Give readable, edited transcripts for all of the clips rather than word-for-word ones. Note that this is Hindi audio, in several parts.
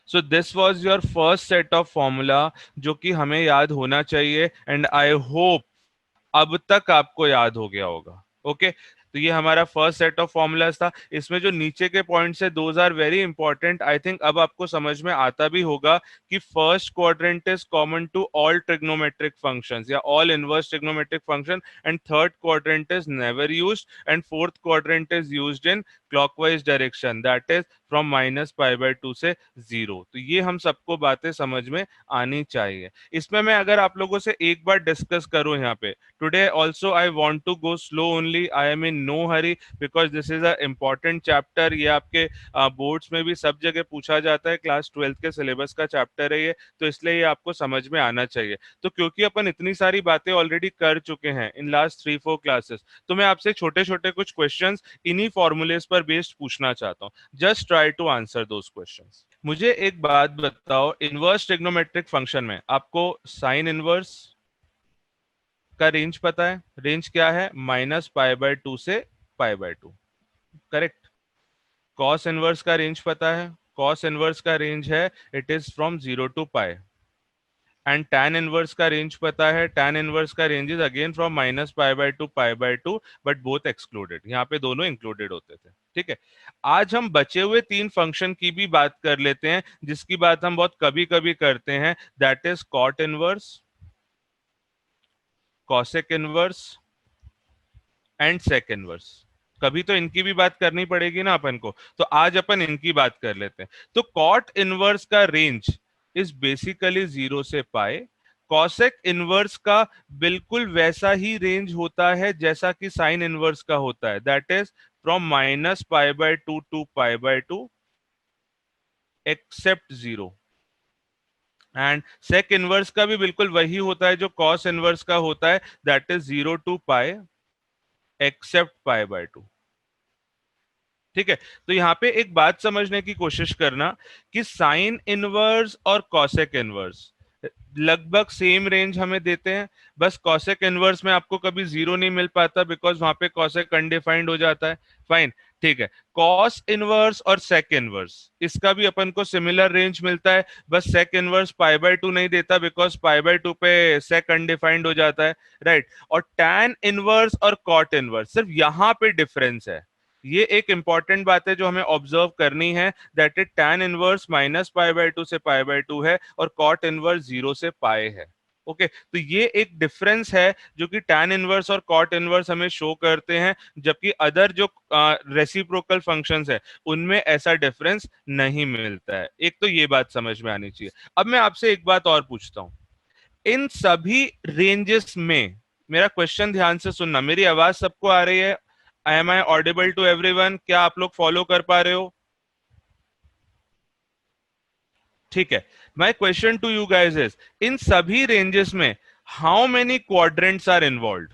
So this was your first set of formula जो कि हमें याद होना चाहिए, एंड आई होप अब तक आपको याद हो गया होगा। ओके, तो ये हमारा फर्स्ट सेट ऑफ फॉर्मूलाज था। इसमें जो नीचे के पॉइंट्स है those are very important. I think अब आपको समझ में आता भी होगा कि first quadrant is common to all trigonometric functions या all inverse trigonometric function, and third quadrant is never used, and fourth quadrant is used in clockwise direction, that is from -π/2 से 0। तो ये हम सबको बातें समझ में आनी चाहिए। इसमें मैं अगर आप लोगों से एक बार डिस्कस करूं यहाँ पे, today also I want to go slow only, I am in no hurry because this is a important chapter। ये आपके बोर्ड्स में भी सब जगह पूछा जाता है, क्लास 12th के सिलेबस का चैप्टर है ये, तो इसलिए ये आपको समझ में आना चाहिए। तो क्योंकि अपन इतनी सारी बातें ऑलरेडी कर चुके हैं इन लास्ट 3-4 क्लासेस, तो मैं आपसे छोटे छोटे कुछ क्वेश्चंस इन्हीं फॉर्मूलेस पर बेस्ड पूछना चाहता हूँ। Just try to answer those questions. मुझे एक बात बताओ, इनवर्स ट्रिग्नोमेट्रिक फंक्शन में आपको साइन इनवर्स का रेंज पता है? रेंज क्या है? -π/2 से π/2, करेक्ट। कॉस इनवर्स का रेंज पता है? कॉस इनवर्स का रेंज है, it is from 0 to pi. And tan inverse का रेंज पता है? tan इनवर्स का range is again from -π/2 π/2, but both excluded. यहाँ पे दोनों इंक्लूडेड होते थे, ठीक है। आज हम बचे हुए 3 फंक्शन की भी बात कर लेते हैं, जिसकी बात हम बहुत कभी कभी करते हैं, that is cot inverse, cosec inverse and sec inverse. कभी तो इनकी भी बात करनी पड़ेगी ना अपन को, तो आज अपन इनकी बात कर लेते हैं। तो कॉट इनवर्स का रेंज इज बेसिकली 0 से पाई। कॉसेक इनवर्स का बिल्कुल वैसा ही रेंज होता है जैसा कि साइन इनवर्स का होता है, that is from -π/2 to π/2 except 0। And sec inverse का भी बिल्कुल वही होता है जो कॉस इनवर्स का होता है, that is 0 to pi except π/2। ठीक है, तो यहां पे एक बात समझने की कोशिश करना कि साइन इनवर्स और कॉसेक इनवर्स लगभग सेम रेंज हमें देते हैं। बस कॉसेक इनवर्स में आपको कभी 0 नहीं मिल पाता बिकॉज वहां पे कॉसेक अनडिफाइंड हो जाता है। फाइन, ठीक है। कॉस इनवर्स और सेक इनवर्स, इसका भी अपन को सिमिलर रेंज मिलता है, बस सेक इनवर्स π/2 नहीं देता बिकॉज π/2 पे सेक अनडिफाइंड हो जाता है, राइट। और टैन इनवर्स और कॉट इनवर्स, सिर्फ यहां पे डिफरेंस है। ये एक इंपॉर्टेंट बात है जो हमें ऑब्जर्व करनी है, दैट इज टैन इनवर्स -π/2 से π/2 है और कॉट इनवर्स 0 से पाई है। ओके, तो ये एक डिफरेंस है जो कि टैन इनवर्स और कॉट इनवर्स हमें शो करते हैं, जबकि अदर जो रेसिप्रोकल फंक्शंस है उनमें ऐसा डिफरेंस नहीं मिलता है। एक तो ये बात समझ में आनी चाहिए। अब मैं आपसे एक बात और पूछता हूं, इन सभी रेंजेस में, मेरा क्वेश्चन ध्यान से सुनना, मेरी आवाज सबको आ रही है? Am I audible to everyone? क्या आप लोग फॉलो कर पा रहे हो? ठीक है, my question to you guys is, इन सभी रेंजेस में how many quadrants are involve?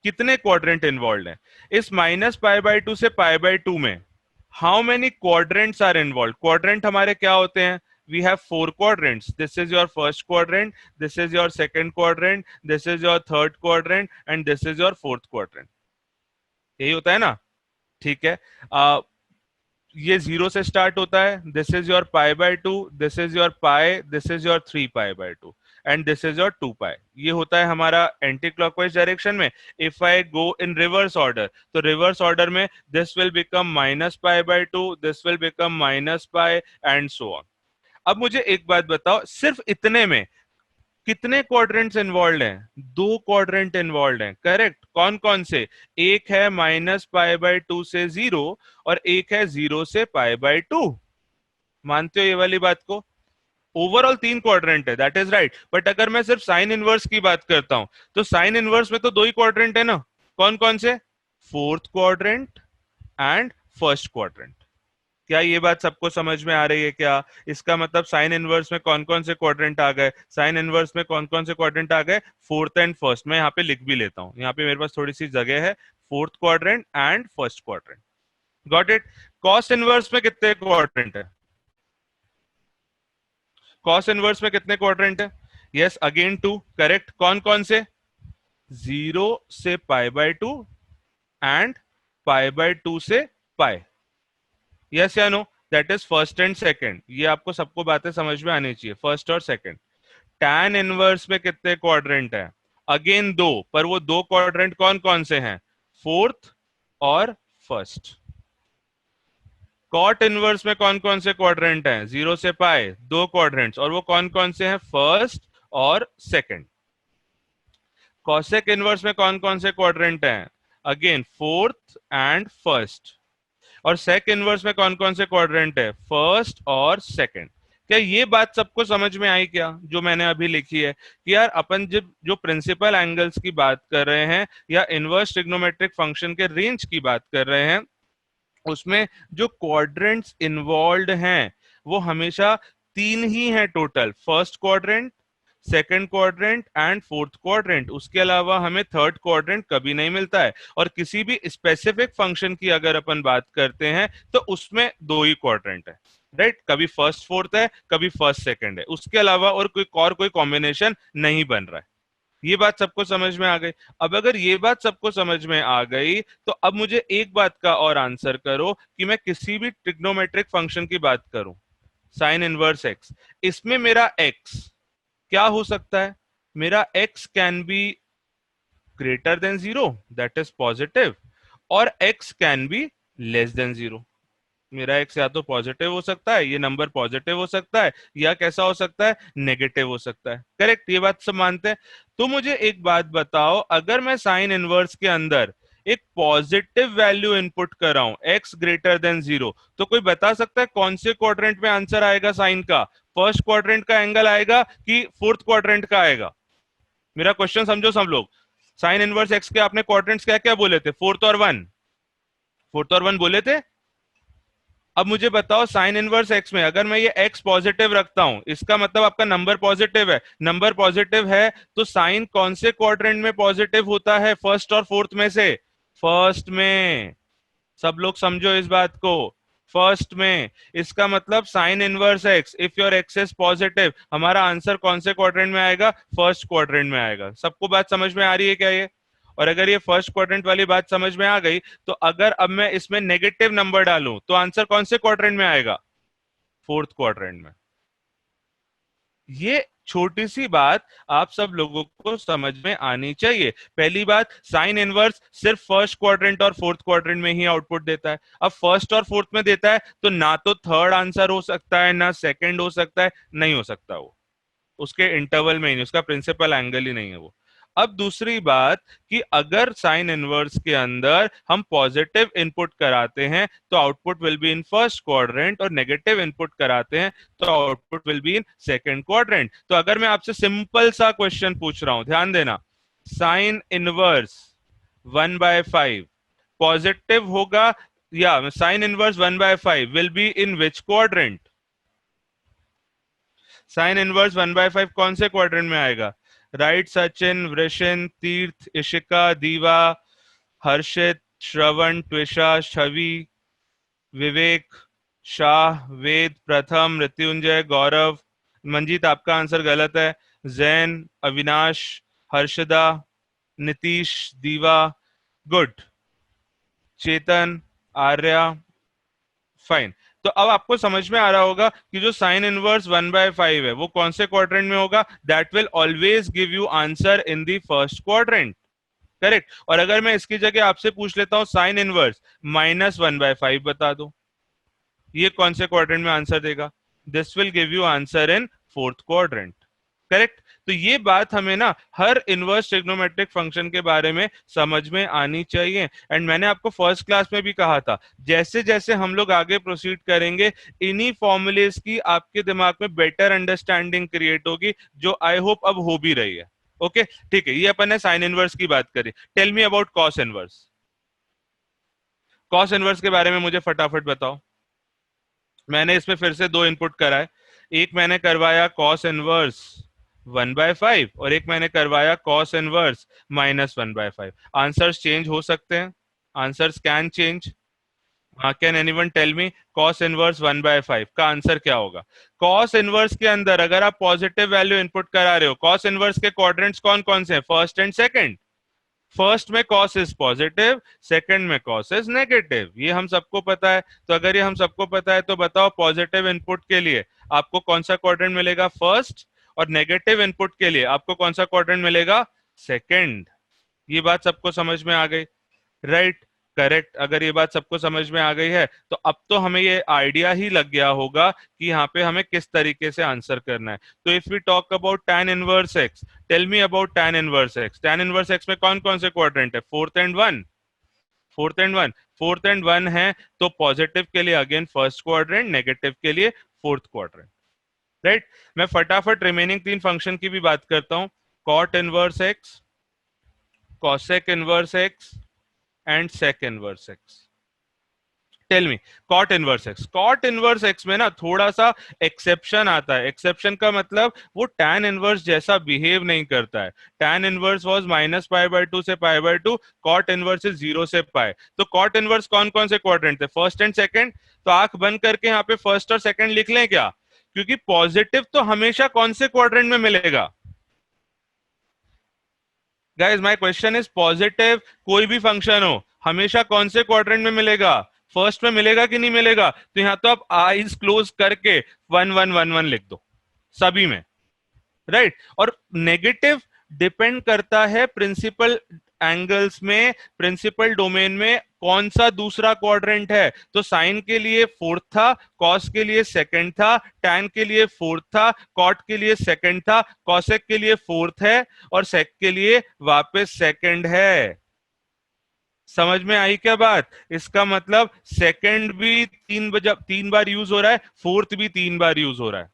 कितने क्वाड्रेंट इन्वॉल्व हैं इस -π/2 से π/2 में? How many quadrants are involve? Quadrant हमारे क्या होते हैं? We have 4 quadrants. This is your first quadrant, this is your second quadrant, this is your third quadrant, and this is your fourth quadrant. यही होता है ना? ठीक है। ये 0 से स्टार्ट होता है, this is your π/2, this is your pi, this is your 3π/2, and this is your 2 pi. ये होता है हमारा एंटी क्लॉकवाइज डायरेक्शन में। If I go in reverse order, तो रिवर्स ऑर्डर में this will become -π/2, this will become -pi, and so on. अब मुझे एक बात बताओ, सिर्फ इतने में कितने क्वाड्रेंट्स इन्वॉल्व हैं? 2 क्वाड्रेंट इन्वॉल्व हैं, करेक्ट। कौन कौन से? एक है -π/2 से 0 और एक है 0 से π/2। मानते हो ये वाली बात को? ओवरऑल 3 क्वाड्रेंट है, दैट इज राइट। बट अगर मैं सिर्फ साइन इनवर्स की बात करता हूं, तो साइन इनवर्स में तो 2 ही क्वाड्रेंट है ना। कौन कौन से? Fourth quadrant and first quadrant. क्या ये बात सबको समझ में आ रही है क्या? इसका मतलब साइन इनवर्स में कौन कौन से क्वाड्रेंट आ गए? साइन इनवर्स में कौन कौन से क्वाड्रेंट आ गए? Fourth and first. मैं यहाँ पे लिख भी लेता हूँ, यहाँ पे मेरे पास थोड़ी सी जगह है। Fourth quadrant and first quadrant, got it. Cos inverse में कितने क्वाड्रेंट है? कॉस इनवर्स में कितने क्वाड्रेंट है? Yes, again 2, correct. कौन कौन से? 0 से π/2 एंड π/2 से पाई। यस या no? That is first and second. ये आपको सबको बातें समझ में आनी चाहिए, फर्स्ट और सेकंड। टैन इनवर्स में कितने क्वाड्रेंट है? अगेन दो, पर वो दो क्वाड्रेंट कौन कौन से हैं? फोर्थ और फर्स्ट। कॉट इनवर्स में कौन कौन से क्वाड्रेंट हैं? जीरो से पाए, दो क्वाड्रेंट्स, और वो कौन कौन से हैं? फर्स्ट और सेकंड। कॉसेक इनवर्स में कौन कौन से क्वाड्रेंट हैं? Again fourth and first. और सेक इनवर्स में कौन कौन से क्वाड्रेंट है? फर्स्ट और सेकंड। क्या ये बात सबको समझ में आई क्या, जो मैंने अभी लिखी है? कि यार अपन जब जो प्रिंसिपल एंगल्स की बात कर रहे हैं या इनवर्स ट्रिग्नोमेट्रिक फंक्शन के रेंज की बात कर रहे हैं, उसमें जो क्वाड्रेंट्स इन्वॉल्व हैं वो हमेशा तीन ही हैं total. First quadrant, second quadrant and fourth quadrant. उसके अलावा हमें थर्ड क्वाड्रेंट कभी नहीं मिलता है। और किसी भी स्पेसिफिक फंक्शन की अगर अपन बात करते हैं तो उसमें दो ही क्वाड्रेंट है, राइट? कभी फर्स्ट फोर्थ है, कभी फर्स्ट सेकंड है, उसके अलावा और कोई कॉम्बिनेशन नहीं बन रहा है। ये बात सबको समझ में आ गई? अब अगर ये बात सबको समझ में आ गई तो अब मुझे एक बात का और आंसर करो कि मैं किसी भी ट्रिग्नोमेट्रिक फंक्शन की बात करूं, साइन इनवर्स एक्स, इसमें मेरा एक्स क्या हो सकता है? मेरा x can be greater than zero, that is positive, और x can be less than zero. मेरा एक्स या तो पॉजिटिव हो सकता है, ये नंबर पॉजिटिव हो सकता है, या कैसा हो सकता है? नेगेटिव हो सकता है। करेक्ट, ये बात सब मानते हैं। तो मुझे एक बात बताओ, अगर मैं साइन इनवर्स के अंदर एक पॉजिटिव वैल्यू इनपुट कर रहा हूं, एक्स ग्रेटर देन जीरो, तो कोई बता सकता है कौन से क्वाड्रेंट में आंसर आएगा साइन का? फर्स्ट क्वाड्रेंट का एंगल आएगा कि फोर्थ क्वाड्रेंट का आएगा? मेरा क्वेश्चन समझो सब लोग। साइन इनवर्स एक्स के आपने क्वाड्रेंट्स क्या क्या बोले थे? फोर्थ और वन, फोर्थ और वन बोले थे। अब मुझे बताओ, साइन इनवर्स एक्स में अगर मैं ये एक्स पॉजिटिव रखता हूं, इसका मतलब आपका नंबर पॉजिटिव है। नंबर पॉजिटिव है तो साइन कौन से क्वाड्रेंट में पॉजिटिव होता है? फर्स्ट और फोर्थ में से फर्स्ट में। सब लोग समझो इस बात को, फर्स्ट में। इसका मतलब sign inverse x, if your x is positive, हमारा आंसर कौन से क्वाड्रेंट में आएगा? फर्स्ट क्वाड्रेंट में आएगा। सबको बात समझ में आ रही है क्या ये? और अगर ये फर्स्ट क्वाड्रेंट वाली बात समझ में आ गई तो अगर अब मैं इसमें नेगेटिव नंबर डालूं तो आंसर कौन से क्वाड्रेंट में आएगा? फोर्थ क्वाड्रेंट में। ये छोटी सी बात आप सब लोगों को समझ में आनी चाहिए। पहली बात, साइन इनवर्स सिर्फ फर्स्ट क्वाड्रेंट और फोर्थ क्वाड्रेंट में ही आउटपुट देता है। अब फर्स्ट और फोर्थ में देता है तो ना तो थर्ड आंसर हो सकता है, ना सेकंड हो सकता है, नहीं हो सकता वो, उसके इंटरवल में ही नहीं, उसका प्रिंसिपल एंगल ही नहीं है वो। अब दूसरी बात कि अगर साइन इनवर्स के अंदर हम पॉजिटिव इनपुट कराते हैं तो output will be in first quadrant, और नेगेटिव इनपुट कराते हैं तो output will be in second quadrant. तो अगर मैं आपसे सिंपल सा क्वेश्चन पूछ रहा हूं, ध्यान देना, साइन इनवर्स 1/5 पॉजिटिव होगा, या sine inverse 1/5 will be in which quadrant? Sine inverse 1/5 कौन से क्वाड्रेंट में आएगा? राइट सचिन, वृषिन, तीर्थ, इशिका, दीवा, हर्षित, श्रवण, त्विषा, छवि, विवेक, शाह, वेद, प्रथम, मृत्युंजय, गौरव। मंजीत आपका आंसर गलत है। जैन, अविनाश, हर्षदा, नीतीश, दीवा, गुड, चेतन, आर्या, फाइन। तो अब आपको समझ में आ रहा होगा कि जो साइन इनवर्स 1/5 है वो कौन से क्वाड्रेंट में होगा? That will always give you answer in the first quadrant. Correct. और अगर मैं इसकी जगह आपसे पूछ लेता हूं साइन इनवर्स -1/5 बता दो, ये कौन से क्वाड्रेंट में आंसर देगा? This will give you answer in fourth quadrant. Correct. तो ये बात हमें ना हर इनवर्स ट्रिग्नोमेट्रिक फंक्शन के बारे में समझ में आनी चाहिए। एंड मैंने आपको फर्स्ट क्लास में भी कहा था, जैसे जैसे हम लोग आगे प्रोसीड करेंगे, इन्हीं फॉर्मूलेस की आपके दिमाग में बेटर अंडरस्टैंडिंग क्रिएट होगी, जो आई होप अब हो भी रही है। ओके, ठीक है। ये अपन ने साइन इनवर्स की बात करी। Tell me about cos inverse. Cos inverse के बारे में मुझे फटाफट बताओ। मैंने इसमें फिर से दो इनपुट कराए, एक मैंने करवाया कॉस इनवर्स 1/5 और एक मैंने करवाया कॉस इनवर्स -1/5। आंसर्स चेंज हो सकते हैं, answers can change. Can anyone tell me cos inverse 1/5 का आंसर क्या होगा? कॉस इनवर्स के अंदर अगर आप पॉजिटिव वैल्यू इनपुट करा रहे हो, कॉस इनवर्स के क्वाड्रेंट्स कौन कौन से हैं? First and second. फर्स्ट में कॉस इज पॉजिटिव, सेकंड में कॉस इज नेगेटिव, ये हम सबको पता है। तो अगर ये हम सबको पता है तो बताओ पॉजिटिव इनपुट के लिए आपको कौन सा क्वाड्रेंट मिलेगा, फर्स्ट, और नेगेटिव इनपुट के लिए आपको कौन सा क्वाड्रेंट मिलेगा, सेकंड। ये बात सबको समझ में आ गई, राइट? करेक्ट। अगर ये बात सबको समझ में आ गई है तो अब तो हमें ये आइडिया ही लग गया होगा कि यहाँ पे हमें किस तरीके से आंसर करना है। तो if we talk about tan inverse x, tell me about tan inverse x. tan inverse x में कौन कौन से क्वाड्रेंट है, fourth and one, fourth and one, fourth and one है। तो पॉजिटिव के लिए अगेन फर्स्ट क्वाड्रेंट, नेगेटिव के लिए फोर्थ क्वाड्रेंट, राइट? मैं फटाफट रिमेनिंग तीन फंक्शन की भी बात करता हूं, cot inverse x, cosec inverse x and sec inverse x. Tell me cot inverse x. Cot inverse x में ना थोड़ा सा एक्सेप्शन आता है। एक्सेप्शन का मतलब वो टैन इनवर्स जैसा बिहेव नहीं करता है। टैन इनवर्स वाज -π/2 से π/2, कॉट इनवर्स इज 0 से पाई। तो कॉट इनवर्स कौन कौन से क्वाड्रेंट थे, फर्स्ट एंड सेकंड। तो आंख बंद करके यहाँ पे फर्स्ट और सेकंड लिख लें क्या, क्योंकि पॉजिटिव तो हमेशा कौन से क्वाड्रेंट में मिलेगा guys, my question is positive कोई भी फंक्शन हो हमेशा कौन से क्वाड्रेंट में मिलेगा, फर्स्ट में मिलेगा कि नहीं मिलेगा। तो यहां तो आप आईज क्लोज करके 1 1 1 1 लिख दो सभी में, राइट? और नेगेटिव डिपेंड करता है प्रिंसिपल एंगल्स में, प्रिंसिपल डोमेन में कौन सा दूसरा क्वाड्रेंट है। तो साइन के लिए फोर्थ था, कॉस के लिए सेकंड था, टैन के लिए फोर्थ था, कॉट के लिए सेकंड था, कॉसेक के लिए फोर्थ है, और सेक के लिए वापस सेकंड है। समझ में आई क्या बात? इसका मतलब सेकंड भी तीन बार यूज हो रहा है, फोर्थ भी 3 बार यूज हो रहा है।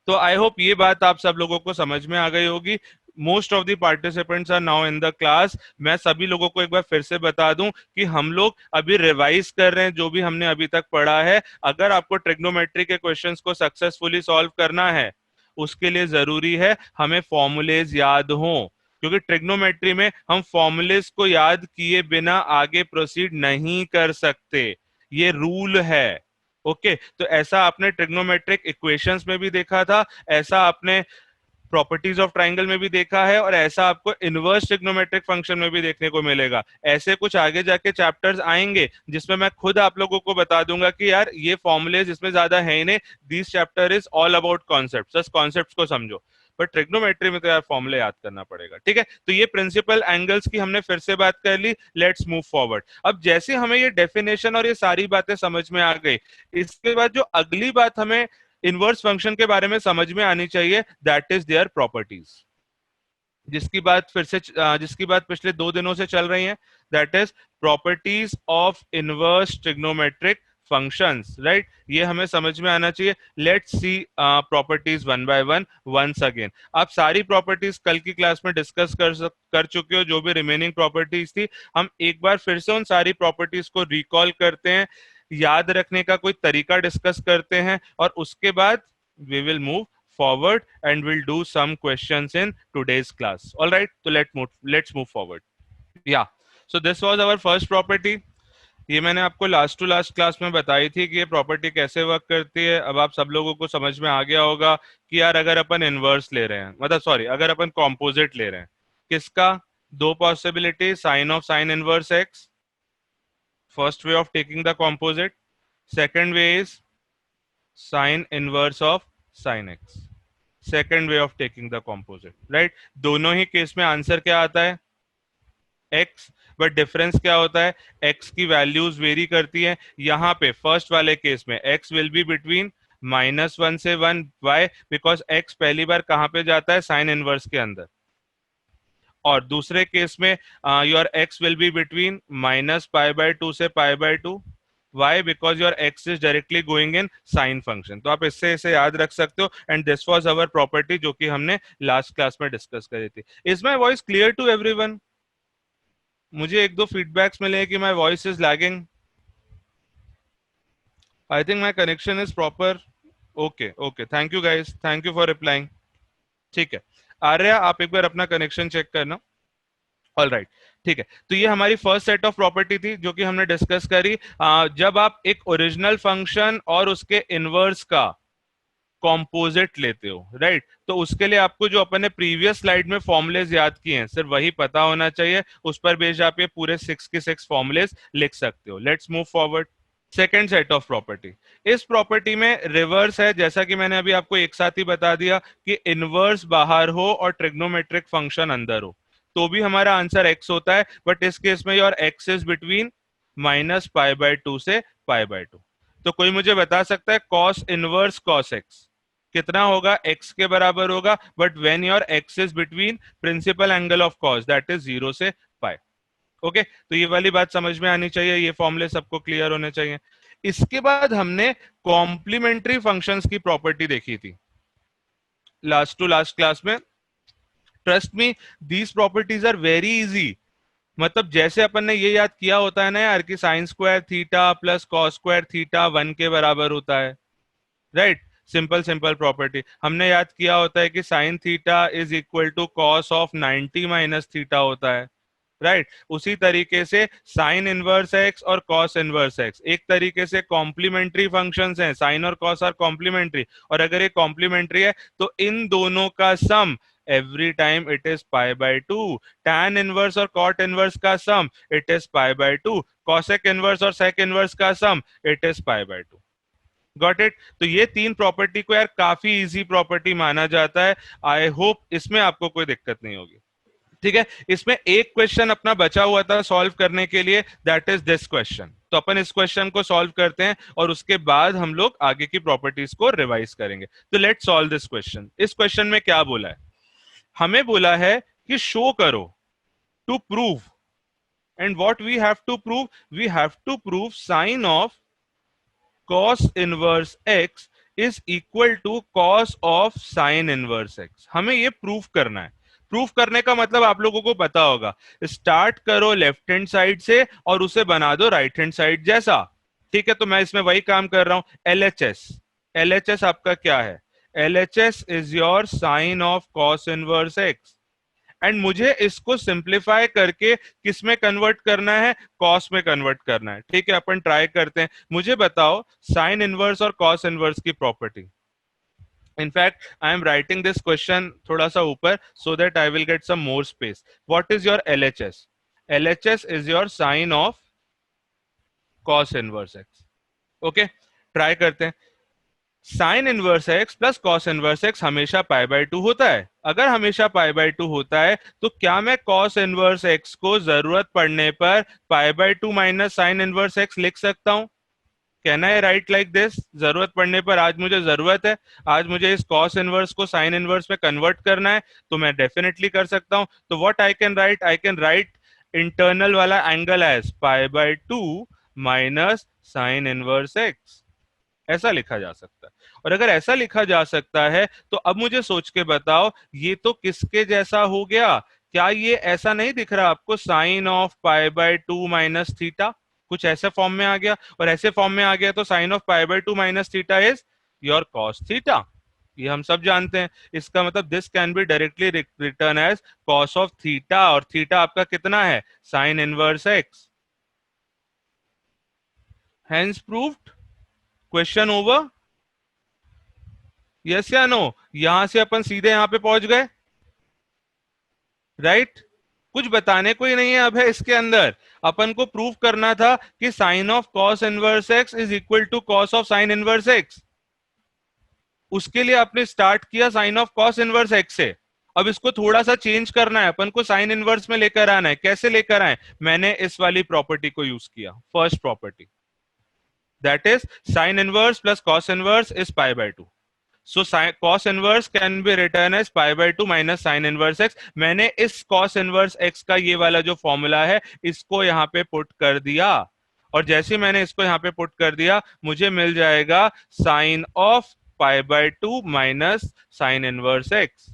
तो आई होप ये बात आप सब लोगों को समझ में आ गई होगी। Most of the participants are now in the class. मैं सभी लोगों को एक बार फिर से बता दूं कि हम लोग अभी रिवाइज कर रहे हैं जो भी हमने अभी तक पढ़ा है। अगर आपको ट्रिग्नोमेट्री के क्वेश्चंस को सक्सेसफुली सॉल्व करना है उसके लिए जरूरी है हमें फॉर्मूलेज याद हो, क्योंकि ट्रिग्नोमेट्री में हम फॉर्मूलेज को याद किए बिना आगे प्रोसीड नहीं कर सकते, ये रूल है। ओके तो ऐसा आपने ट्रिग्नोमेट्रिक इक्वेशंस में भी देखा था, ऐसा आपने प्रॉपर्टीज ऑफ ट्राइंगल में भी देखा है, और ऐसा आपको इनवर्स ट्रिग्नोमेट्रिक फंक्शन में भी देखने को मिलेगा। ऐसे कुछ आगे जाके चैप्टर्स आएंगे जिसमें मैं खुद आप लोगों को बता दूंगा कि यार ये फॉर्मूलेज इसमें ज्यादा है ही नहीं, this chapter is all about concept, बस कॉन्सेप्ट को समझो। बट ट्रिग्नोमेट्री में तो यार फॉर्मूले याद करना पड़ेगा, ठीक है? तो ये प्रिंसिपल एंगल्स की हमने फिर से बात कर ली। Let's move forward. अब जैसे हमें ये डेफिनेशन और ये सारी बातें समझ में आ गई, इसके बाद जो अगली बात हमें इनवर्स फंक्शन के बारे में समझ में आनी चाहिए, दैट इज देयर प्रॉपर्टीज, जिसकी बात पिछले 2 दिनों से चल रही है, that is properties of inverse trigonometric functions, right? ये हमें समझ में आना चाहिए। Let's see properties one by one once again. आप सारी प्रॉपर्टीज कल की क्लास में डिस्कस कर चुके हो, जो भी रिमेनिंग प्रॉपर्टीज थी। हम एक बार फिर से उन सारी प्रॉपर्टीज को रिकॉल करते हैं, याद रखने का कोई तरीका डिस्कस करते हैं, और उसके बाद we will move forward and we'll do some questions in today's class. All right, so let's move forward. Yeah, so this was our first property. ये मैंने आपको लास्ट टू लास्ट क्लास में बताई थी कि ये प्रॉपर्टी कैसे वर्क करती है। अब आप सब लोगों को समझ में आ गया होगा कि यार अगर अपन इनवर्स ले रहे हैं, मतलब सॉरी, अगर अपन कॉम्पोजिट ले रहे हैं, किसका? 2 possibility, sine of sine inverse x, first way of taking the composite, second way is sine inverse of sine x, second way of taking the composite, right? दोनों ही केस में आंसर क्या आता है? एक्स। बट डिफरेंस क्या होता है? एक्स की वैल्यूज वेरी करती है। यहां पे फर्स्ट वाले केस में एक्स विल बी बिटवीन -1 से 1। वाई? बिकॉज एक्स पहली बार कहां पे जाता है? साइन इनवर्स के अंदर। और दूसरे केस में your x will be between -π/2 से π/2। Why? Because your x is directly going in sin function. तो आप इससे इसे याद रख सकते हो। And this was our property जो कि हमने लास्ट क्लास में डिस्कस करी थी। Is my voice clear to everyone? मुझे 1-2 फीडबैक्स मिले कि my voice is lagging. I think my connection is proper. Okay okay, thank you guys, thank you for replying. ठीक है आर्या, आप एक बार अपना कनेक्शन चेक करना। ऑल राइट, ठीक है। तो ये हमारी फर्स्ट सेट ऑफ प्रॉपर्टी थी जो कि हमने डिस्कस करी। जब आप एक ओरिजिनल फंक्शन और उसके इनवर्स का कॉम्पोजिट लेते हो, राइट? तो उसके लिए आपको जो अपन ने प्रीवियस स्लाइड में फॉर्मुलेज याद किए हैं सिर्फ वही पता होना चाहिए, उस पर बेस्ड आप ये पूरे 6 के 6 फॉर्मुलेज लिख सकते हो। Let's move forward. Second set of property, इस प्रॉपर्टी में रिवर्स है, जैसा कि मैंने अभी आपको एक साथ ही बता दिया कि इनवर्स बाहर हो और ट्रिग्नोमेट्रिक फंक्शन अंदर हो तो भी हमारा आंसर एक्स होता है, बट इस केस में योर एक्स इज बिटवीन -π/2 से π/2। तो कोई मुझे बता सकता है कॉस इनवर्स कॉस एक्स कितना होगा? एक्स के बराबर होगा, but when your x is between principal angle of cos that is 0 से पाई। ओके, तो ये वाली बात समझ में आनी चाहिए, ये फॉर्मूले सबको क्लियर होने चाहिए। इसके बाद हमने कॉम्प्लीमेंट्री फंक्शंस की प्रॉपर्टी देखी थी लास्ट टू लास्ट क्लास में। Trust me, these properties are very easy. मतलब जैसे अपन ने ये याद किया होता है ना यार कि sine square theta plus cos square theta 1 के बराबर होता है, राइट? सिंपल सिंपल प्रॉपर्टी हमने याद किया होता है कि sine theta is equal to cos of 90 minus theta होता है, राइट? उसी तरीके से साइन इनवर्स एक्स और कॉस इनवर्स एक्स एक तरीके से कॉम्प्लीमेंट्री फंक्शंस हैं, साइन और कॉस आर कॉम्प्लीमेंट्री, और अगर ये कॉम्प्लीमेंट्री है तो इन दोनों का sum every time it is π/2। tan inverse और cot इनवर्स का sum it is π/2, cosec inverse और sec इनवर्स का sum it is π/2। Got it? तो ये तीन प्रॉपर्टी को यार काफी इजी प्रॉपर्टी माना जाता है। आई होप इसमें आपको कोई दिक्कत नहीं होगी। ठीक है, इसमें एक क्वेश्चन अपना बचा हुआ था सॉल्व करने के लिए, दैट इज दिस क्वेश्चन। तो अपन इस क्वेश्चन को सॉल्व करते हैं और उसके बाद हम लोग आगे की प्रॉपर्टीज को रिवाइज करेंगे। तो लेट्स सॉल्व दिस क्वेश्चन। इस क्वेश्चन में क्या बोला है? हमें बोला है कि शो करो, to prove, and what we have to prove? We have to prove sine of cos inverse x is equal to cos of sine inverse x। हमें ये प्रूफ करना है। प्रूफ करने का मतलब आप लोगों को पता होगा, स्टार्ट करो लेफ्ट हैंड साइड से और उसे बना दो राइट हैंड साइड जैसा। ठीक है, तो मैं इसमें वही काम कर रहा हूं। एलएचएस, एलएचएस आपका क्या है? LHS is your sine of cos inverse x, and मुझे इसको सिंप्लीफाई करके किस में कन्वर्ट करना है? कॉस में कन्वर्ट करना है। ठीक है, अपन ट्राई करते हैं। मुझे बताओ साइन इनवर्स और कॉस इनवर्स की property. In fact I am writing this question थोड़ा सा ऊपर so that I will get some more space. What is your LHS? LHS is your sine of cos inverse x. Okay, try करते हैं। Sine inverse x plus cos inverse x हमेशा π/2 होता है। अगर हमेशा π/2 होता है तो क्या मैं कॉस इनवर्स एक्स को जरूरत पड़ने पर π/2 माइनस साइन इनवर्स एक्स लिख सकता हूं? Can I right like this? जरूरत पड़ने पर, आज मुझे जरूरत है, आज मुझे इस कॉस इनवर्स को साइन इनवर्स में कन्वर्ट करना है, तो मैं डेफिनेटली कर सकता हूं। तो what I can write? I can write internal वाला angle as π/2 minus sine inverse x. ऐसा लिखा जा सकता है। और अगर ऐसा लिखा जा सकता है तो अब मुझे सोच के बताओ ये तो किसके जैसा हो गया? क्या ये ऐसा नहीं दिख रहा आपको? साइन ऑफ π/2 माइनस थीटा कुछ ऐसे फॉर्म में आ गया, और ऐसे फॉर्म में आ गया तो sine of π/2 minus theta is your cos theta. ये हम सब जानते हैं। इसका मतलब this can be directly written as cos of theta, और थीटा आपका कितना है? Sine inverse x. Hence proved. Question over. Yes या नो? यहां से अपन सीधे यहां पे पहुंच गए, राइट? कुछ बताने को ही नहीं है अब है इसके अंदर। अपन को प्रूव करना था कि sine of cos inverse x is equal to cos of sine inverse x. उसके लिए आपने स्टार्ट किया sine of cos inverse x से। अब इसको थोड़ा सा चेंज करना है, अपन को साइन इनवर्स में लेकर आना है। कैसे लेकर आए? मैंने इस वाली प्रॉपर्टी को यूज किया, first property, that is sine inverse plus cos inverse is π/2। So cos inverse can be written as π/2 minus sine inverse x. मैंने इस cos इनवर्स एक्स का ये वाला जो फॉर्मूला है इसको यहाँ पे पुट कर दिया, और जैसे मैंने इसको यहाँ पे पुट कर दिया मुझे मिल जाएगा sine of π/2 minus sine inverse x.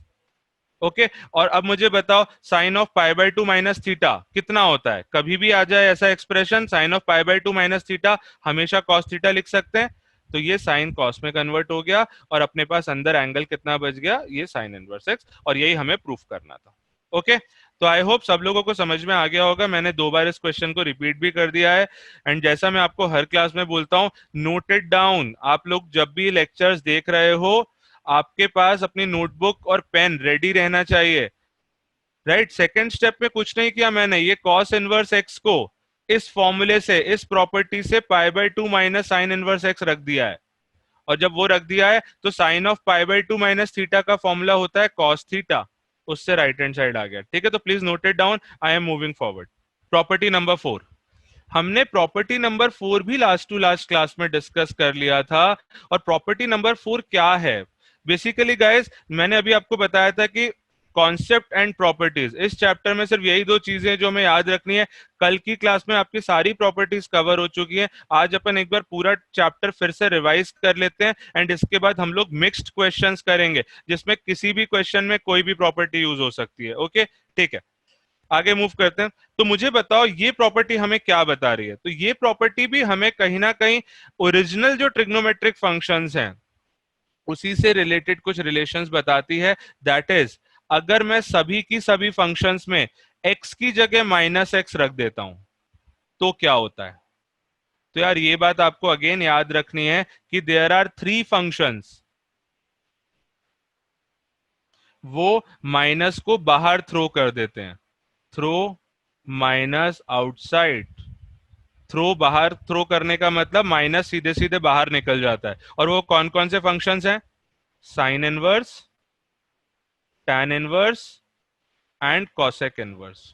Okay, और अब मुझे बताओ साइन ऑफ π/2 माइनस थीटा कितना होता है? कभी भी आ जाए ऐसा expression, sine of π/2 minus theta हमेशा cos थीटा लिख सकते हैं। तो ये साइन कॉस में कन्वर्ट हो गया और अपने पास अंदर एंगल कितना बच गया? ये साइन इनवर्स एक्स, और यही हमें प्रूफ करना था। ओके, तो आई होप सब लोगों को समझ में आ गया होगा। मैंने 2 बार इस क्वेश्चन को रिपीट भी कर दिया है, एंड जैसा मैं आपको हर क्लास में बोलता हूं, नोट इट डाउन। आप लोग जब भी लेक्चर्स देख रहे हो आपके पास अपनी नोटबुक और पेन रेडी रहना चाहिए, राइट। सेकंड स्टेप में कुछ नहीं किया मैंने, ये कॉस इनवर्स एक्स को इस फॉर्मूले से, इस प्रॉपर्टी से पाई by 2 minus sine inverse x रख दिया है, और जब वो रख दिया है तो sine of pi by 2 minus theta का फॉर्मूला होता है कॉस थीटा, उससे राइट हैंड साइड आ गया, ठीक है। तो please note it down, I am moving forward. Property number 4, हमने प्रॉपर्टी नंबर 4 भी लास्ट टू लास्ट क्लास में डिस्कस कर लिया था। और प्रॉपर्टी नंबर 4 क्या है? बेसिकली गाइस, मैंने अभी आपको बताया था कि कॉन्सेप्ट एंड प्रॉपर्टीज, इस चैप्टर में सिर्फ यही दो चीजें जो हमें याद रखनी है। कल की क्लास में आपकी सारी प्रॉपर्टीज कवर हो चुकी हैं। आज अपन एक बार पूरा चैप्टर फिर से रिवाइज कर लेते हैं, एंड इसके बाद हम लोग मिक्स्ड क्वेश्चंस करेंगे, जिसमें किसी भी क्वेश्चन में कोई भी प्रॉपर्टी यूज हो सकती है। ओके, ठीक है, आगे मूव करते हैं। तो मुझे बताओ ये प्रॉपर्टी हमें क्या बता रही है? तो ये प्रॉपर्टी भी हमें कहीं ना कहीं ओरिजिनल जो ट्रिग्नोमेट्रिक फंक्शंस हैं उसी से रिलेटेड कुछ रिलेशंस बताती है। दैट इज, अगर मैं सभी की सभी फंक्शंस में x की जगह माइनस एक्स रख देता हूं तो क्या होता है? तो यार ये बात आपको अगेन याद रखनी है कि देयर आर थ्री फंक्शंस, वो माइनस को बाहर थ्रो कर देते हैं। थ्रो माइनस आउटसाइड, थ्रो बाहर, थ्रो करने का मतलब माइनस सीधे सीधे बाहर निकल जाता है। और वो कौन कौन से फंक्शंस हैं? Sine inverse, tan inverse and cosec inverse.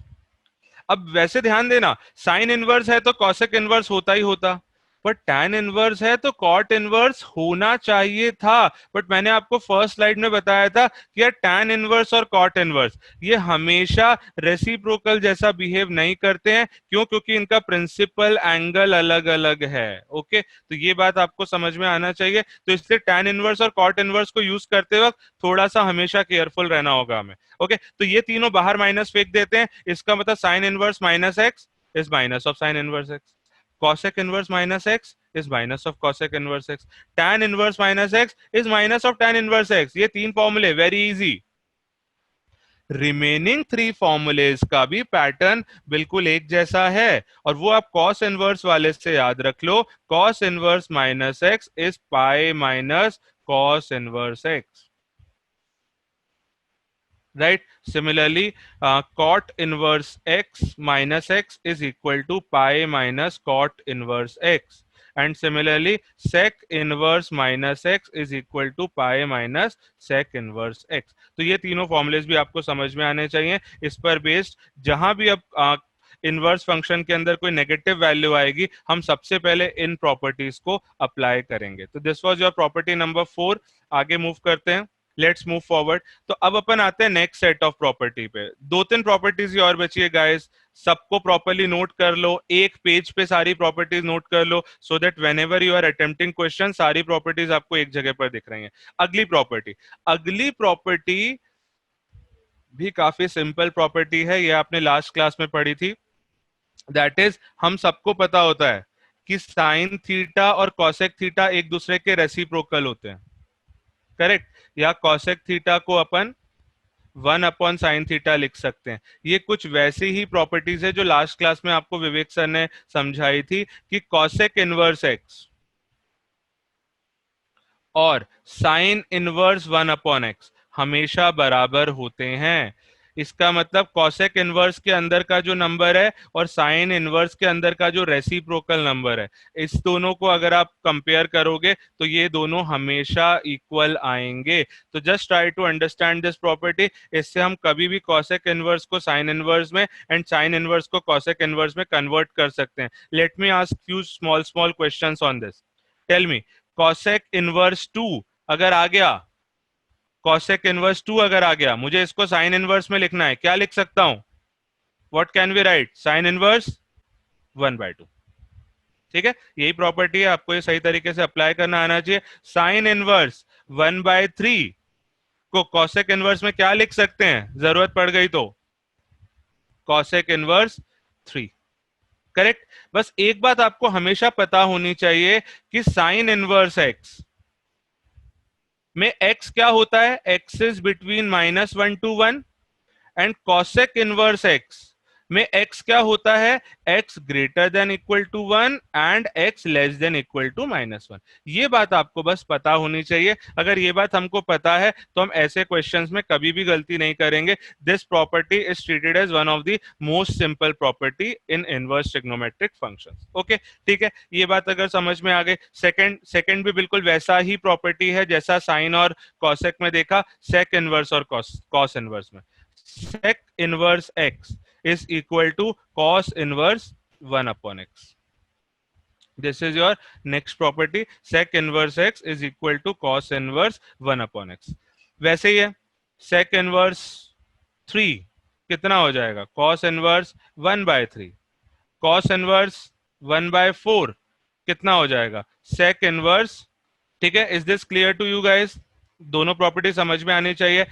अब वैसे ध्यान देना, साइन इनवर्स है तो कॉसेक इनवर्स होता ही होता, पर टैन इनवर्स है तो कॉट इनवर्स होना चाहिए था। बट मैंने आपको फर्स्ट स्लाइड में बताया था कि यार टैन इनवर्स और कॉट इनवर्स ये हमेशा रेसिप्रोकल जैसा बिहेव नहीं करते हैं। क्यों? क्योंकि इनका प्रिंसिपल एंगल अलग अलग है। ओके, तो ये बात आपको समझ में आना चाहिए। तो इसलिए टैन इनवर्स और कॉट इनवर्स को यूज करते वक्त थोड़ा सा हमेशा केयरफुल रहना होगा हमें। ओके, तो ये तीनों बाहर माइनस फेंक देते हैं, इसका मतलब sine inverse minus x is minus of sine inverse x, cosec inverse minus x is minus of cosec inverse x, tan inverse minus x is minus of tan inverse x। ये तीन फॉर्मूले very easy. Remaining three formulas का भी पैटर्न बिल्कुल एक जैसा है, और वो आप cos इनवर्स वाले से याद रख लो। cos inverse minus x is pi minus cos inverse x, right? Similarly, cot inverse x minus x is equal to pi minus cot inverse x, and similarly sec inverse minus x is equal to pi minus sec inverse x। तो ये तीनों फॉर्मूलेज भी आपको समझ में आने चाहिए। इस पर बेस्ड जहां भी अब इनवर्स फंक्शन के अंदर कोई नेगेटिव वैल्यू आएगी, हम सबसे पहले इन प्रॉपर्टीज को अप्लाई करेंगे। तो this was your property number 4। आगे मूव करते हैं, लेट्स मूव फॉरवर्ड। तो अब अपन आते हैं नेक्स्ट सेट ऑफ प्रॉपर्टी पे। दो तीन प्रॉपर्टीज ही और बची है गाइस, सबको प्रॉपर्ली नोट कर लो, एक पेज पे सारी प्रॉपर्टीज नोट कर लो, so that whenever you are attempting question सारी प्रॉपर्टीज आपको एक जगह पर दिख रही हैं। अगली प्रॉपर्टी भी काफी सिंपल प्रॉपर्टी है, ये आपने लास्ट क्लास में पढ़ी थी। दैट इज, हम सबको पता होता है कि साइन थीटा और कॉसेक थीटा एक दूसरे के रेसिप्रोकल होते हैं, करेक्ट? या कॉसेक थीटा को अपन 1 अपॉन साइन थीटा लिख सकते हैं। ये कुछ वैसी ही प्रॉपर्टीज है जो लास्ट क्लास में आपको विवेक सर ने समझाई थी कि कॉसेक इनवर्स एक्स और साइन इनवर्स 1 अपॉन एक्स हमेशा बराबर होते हैं। इसका मतलब कॉसेक इनवर्स के अंदर का जो नंबर है और साइन इनवर्स के अंदर का जो रेसिप्रोकल नंबर है, इस दोनों को अगर आप कंपेयर करोगे तो ये दोनों हमेशा इक्वल आएंगे। तो just try to understand this property. इससे हम कभी भी कॉसेक इनवर्स को साइन इनवर्स में एंड साइन इनवर्स को कॉसेक इनवर्स में कन्वर्ट कर सकते हैं। Let me ask few small small questions on this. Tell me, cosec inverse 2 अगर आ गया, कॉसेक इनवर्स 2 अगर आ गया, मुझे इसको साइन इनवर्स में लिखना है, क्या लिख सकता हूं? What can we write? Sine inverse 1/2। ठीक है, यही प्रॉपर्टी है, आपको ये सही तरीके से अप्लाई करना आना चाहिए। साइन इनवर्स 1/3 को कॉसेक इनवर्स में क्या लिख सकते हैं जरूरत पड़ गई तो? Cosec inverse 3। करेक्ट। बस एक बात आपको हमेशा पता होनी चाहिए कि साइन इनवर्स एक्स में x क्या होता है? x is between -1 to 1, and cosec inverse x में x क्या होता है, x greater than equal to 1 and x less than equal to -1। ये बात आपको बस पता होनी चाहिए। अगर ये बात हमको पता है तो हम ऐसे क्वेश्चंस में कभी भी गलती नहीं करेंगे। This property is treated as one of the most simple property in inverse trigonometric functions. Okay, ठीक है, ये बात अगर समझ में आ गई। सेकंड भी बिल्कुल वैसा ही प्रॉपर्टी है जैसा साइन और कॉसेक में देखा, सेक इनवर्स और कॉस इनवर्स में। sec inverse x is equal to cos inverse 1 upon x. This is your next property. Sec inverse x is equal to cos inverse 1 upon x. वैसे ही है, sec inverse 3 कितना हो जाएगा, cos inverse 1 by 3. cos inverse 1 by 4 कितना हो जाएगा, sec inverse। ठीक है, is this clear to you guys? दोनों प्रॉपर्टी समझ में आनी चाहिए।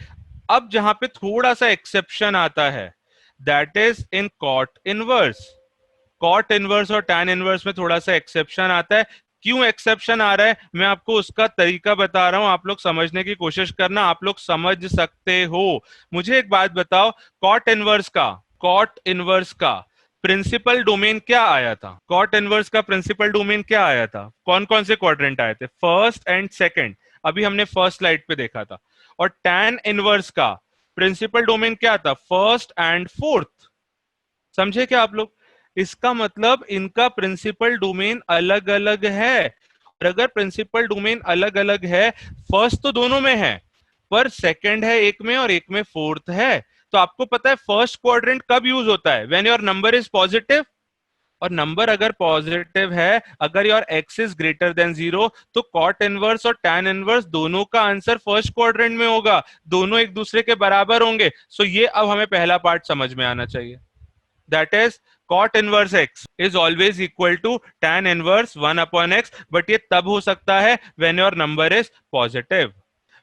अब जहां पे थोड़ा सा एक्सेप्शन आता है, that is in cot inverse. Cot inverse और टैन इनवर्स में थोड़ा सा एक्सेप्शन आता है। क्यों एक्सेप्शन आ रहा है, मैं आपको उसका तरीका बता रहा हूं, आप लोग समझने की कोशिश करना, आप लोग समझ सकते हो। मुझे एक बात बताओ, कॉट इनवर्स का प्रिंसिपल डोमेन क्या आया था? कॉट इनवर्स का प्रिंसिपल डोमेन क्या आया था? कौन कौन से क्वाड्रेंट आए थे? फर्स्ट एंड सेकंड, अभी हमने फर्स्ट स्लाइड पे देखा था। और टैन इनवर्स का प्रिंसिपल डोमेन क्या था? First and fourth. समझे क्या आप लोग? इसका मतलब इनका प्रिंसिपल डोमेन अलग अलग है। और अगर प्रिंसिपल डोमेन अलग अलग है, फर्स्ट तो दोनों में है, पर सेकंड है एक में और एक में फोर्थ है। तो आपको पता है फर्स्ट क्वाड्रेंट कब यूज होता है? When your number is positive. और नंबर अगर पॉजिटिव है, अगर your x is greater than 0, तो कॉट इनवर्स और टैन इनवर्स दोनों का आंसर फर्स्ट क्वाड्रेंट में होगा, दोनों एक दूसरे के बराबर होंगे। सो ये अब हमें पहला पार्ट समझ में आना चाहिए, that is cot inverse x is always equal to tan inverse 1 upon x, but ये तब हो सकता है when your number is positive।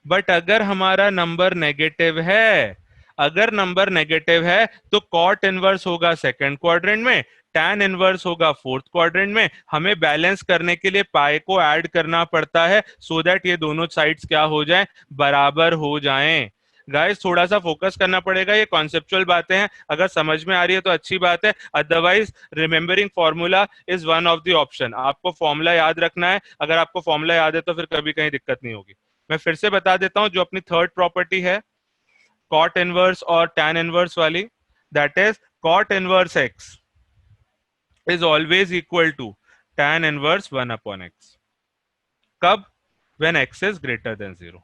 But अगर हमारा नंबर नेगेटिव है, अगर नंबर नेगेटिव है तो कॉट इनवर्स होगा सेकंड क्वाड्रेंट में, टैन इनवर्स होगा फोर्थ क्वाड्रेंट में। हमें बैलेंस करने के लिए पाई को ऐड करना पड़ता है सो दैट ये दोनों साइड्स क्या हो जाएं, बराबर हो जाएं। गाइस थोड़ा सा फोकस करना पड़ेगा, ये कॉन्सेप्चुअल बातें हैं, अगर समझ में आ रही है तो अच्छी बात है, otherwise remembering formula is one of the option. आपको फॉर्मूला याद रखना है, अगर आपको फॉर्मूला याद है तो फिर कभी कहीं दिक्कत नहीं होगी। मैं फिर से बता देता हूं, जो अपनी थर्ड प्रॉपर्टी है कॉट इनवर्स और टैन इनवर्स वाली, that is cot inverse x is always equal to tan inverse 1 upon x. कब? When x is greater than 0।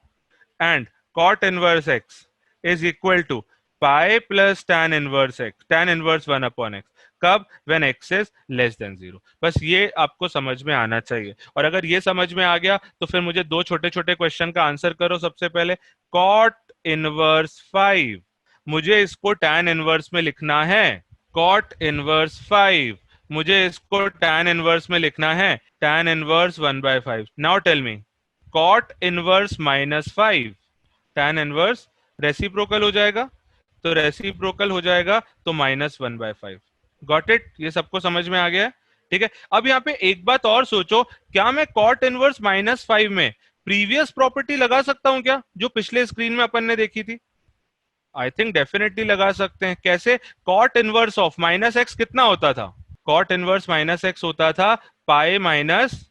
And cot inverse x is equal to pi plus tan inverse x, tan inverse 1 upon x। कब? when x is less than 0। बस ये आपको समझ में आना चाहिए। और अगर ये समझ में आ गया तो फिर मुझे दो छोटे छोटे क्वेश्चन का आंसर करो। सबसे पहले cot inverse 5, मुझे इसको tan inverse में लिखना है। cot inverse 5 मुझे इसको tan inverse में लिखना है, tan inverse 1 by 5। now tell me cot inverse -5, tan inverse reciprocal हो जाएगा, तो रेसिप्रोकल हो जाएगा तो -1/5। Got it? ये सबको समझ में आ गया है? ठीक है, अब यहाँ पे एक बात और सोचो, क्या मैं कॉट इनवर्स -5 में प्रीवियस प्रॉपर्टी लगा सकता हूं क्या, जो पिछले स्क्रीन में अपन ने देखी थी? आई थिंक डेफिनेटली लगा सकते हैं। कैसे? कॉट इनवर्स ऑफ -x कितना होता था? कॉट इनवर्स -x होता था pi minus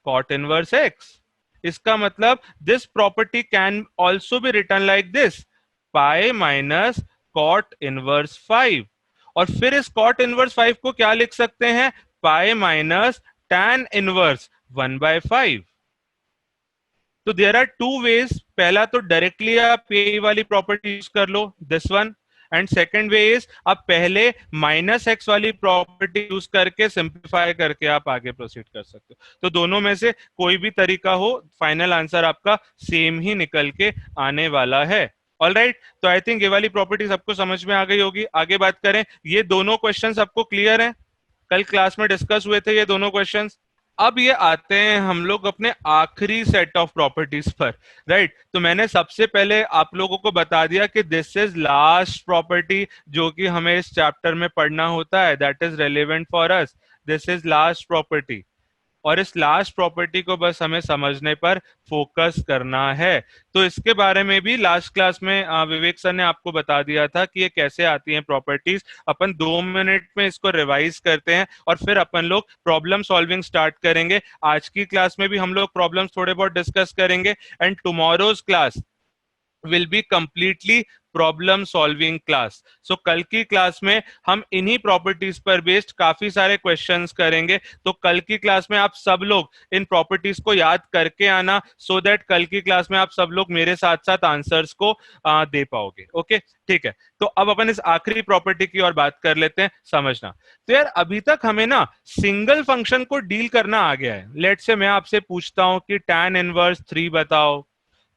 cot inverse x। इसका मतलब this property can also be written like this, pi minus cot inverse 5। और फिर इस कॉट इनवर्स 5 को क्या लिख सकते हैं? Pi minus tan inverse 1/5। तो देयर आर टू वेज। पहला तो डायरेक्टली आप ये वाली प्रॉपर्टी यूज कर लो, this one, and second way is आप पहले -x वाली प्रॉपर्टी यूज करके सिंप्लीफाई करके आप आगे प्रोसीड कर सकते हो। तो दोनों में से कोई भी तरीका हो, फाइनल आंसर आपका सेम ही निकल के आने वाला है। ऑलराइट, तो आई थिंक ये वाली प्रॉपर्टी सबको समझ में आ गई होगी। आगे बात करें, ये दोनों क्वेश्चन आपको क्लियर है? कल क्लास में डिस्कस हुए थे ये दोनों क्वेश्चंस। अब ये आते हैं हम लोग अपने आखिरी सेट ऑफ प्रॉपर्टीज पर, राइट? तो मैंने सबसे पहले आप लोगों को बता दिया कि दिस इज लास्ट प्रॉपर्टी जो कि हमें इस चैप्टर में पढ़ना होता है, that is relevant for us. This is last property. और इस लास्ट प्रॉपर्टी को बस हमें समझने पर फोकस करना है। तो इसके बारे में भी लास्ट क्लास में विवेक सर ने आपको बता दिया था कि ये कैसे आती हैं प्रॉपर्टीज। अपन 2 मिनट में इसको रिवाइज करते हैं और फिर अपन लोग प्रॉब्लम सॉल्विंग स्टार्ट करेंगे। आज की क्लास में भी हम लोग प्रॉब्लम्स थोड़े बहुत डिस्कस करेंगे and tomorrow's class will be completely problem solving class. So कल की क्लास में हम इन्हीं प्रॉपर्टीज पर बेस्ड काफी सारे क्वेश्चंस करेंगे। तो कल की क्लास में आप सब लोग इन प्रॉपर्टीज को याद करके आना, सो दैट कल की क्लास में आप सब लोग मेरे साथ साथ आंसर्स को दे पाओगे। ओके, ठीक है। तो अब अपन इस आखिरी प्रॉपर्टी की और बात कर लेते हैं, समझना। तो यार अभी तक हमें ना सिंगल फंक्शन को डील करना आ गया है। लेट से मैं आपसे पूछता हूं कि tan इनवर्स 3 बताओ,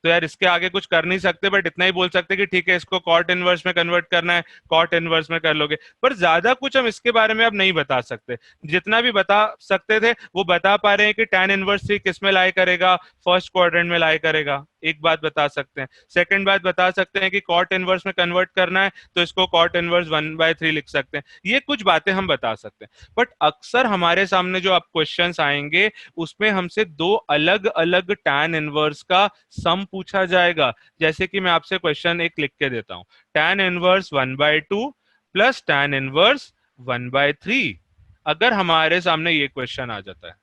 तो यार इसके आगे कुछ कर नहीं सकते, बट इतना ही बोल सकते कि ठीक है इसको कॉट इनवर्स में कन्वर्ट करना है, कॉट इनवर्स में कर लोगे। पर ज्यादा कुछ हम इसके बारे में अब नहीं बता सकते। जितना भी बता सकते थे वो बता पा रहे हैं कि tan इनवर्स 3 किस में लाई करेगा, फर्स्ट क्वाड्रेंट में लाई करेगा, एक बात बता सकते हैं। सेकंड बात बता सकते हैं कि कॉट इनवर्स में कन्वर्ट करना है तो इसको कॉट इनवर्स 1/3 लिख सकते हैं। ये कुछ बातें हम बता सकते हैं। बट अक्सर हमारे सामने जो आप क्वेश्चंस आएंगे उसमें हमसे दो अलग अलग tan इनवर्स का सम पूछा जाएगा। जैसे कि मैं आपसे क्वेश्चन एक लिख के देता हूं, tan inverse 1/2 plus tan inverse 1/3। अगर हमारे सामने ये क्वेश्चन आ जाता है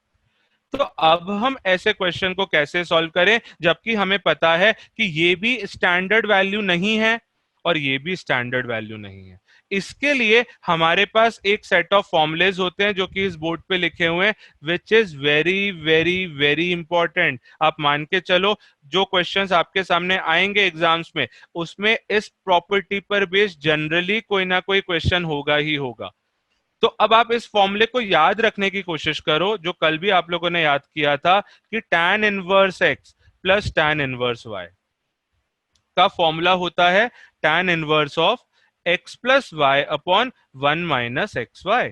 तो अब हम ऐसे क्वेश्चन को कैसे सॉल्व करें, जबकि हमें पता है कि ये भी स्टैंडर्ड वैल्यू नहीं है और ये भी स्टैंडर्ड वैल्यू नहीं है। इसके लिए हमारे पास एक सेट ऑफ फॉर्मुलेज होते हैं जो कि इस बोर्ड पे लिखे हुए हैं, which is very very very important. आप मान के चलो जो क्वेश्चंस आपके सामने आएंगे एग्जाम्स में, उसमें इस प्रॉपर्टी पर बेस्ड जनरली कोई ना कोई क्वेश्चन होगा ही होगा। तो अब आप इस फॉर्मूले को याद रखने की कोशिश करो जो कल भी आप लोगों ने याद किया था कि tan inverse x plus tan inverse y का फॉर्मूला होता है tan inverse of x plus y upon 1 - xy।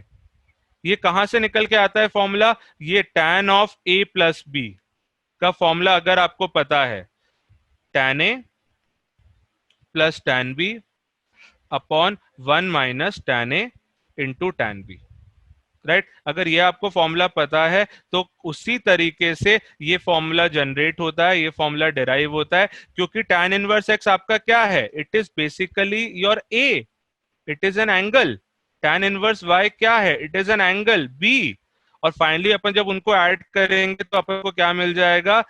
ये कहां से निकल के आता है फॉर्मूला? ये tan of a plus b का फॉर्मूला अगर आपको पता है, tan a plus tan b upon 1 - tan a into tan b, right अगर ये आपको फॉर्मूला पता है तो उसी तरीके से ये फॉर्मूला जनरेट होता है, ये फॉर्मूला डिराइव होता है। क्योंकि tan इनवर्स x आपका क्या है? It is basically your a, it is an angle. tan inverse y क्या है? It is an angle b। और फाइनली अपन जब उनको ऐड करेंगे तो अपन को क्या मिल जाएगा?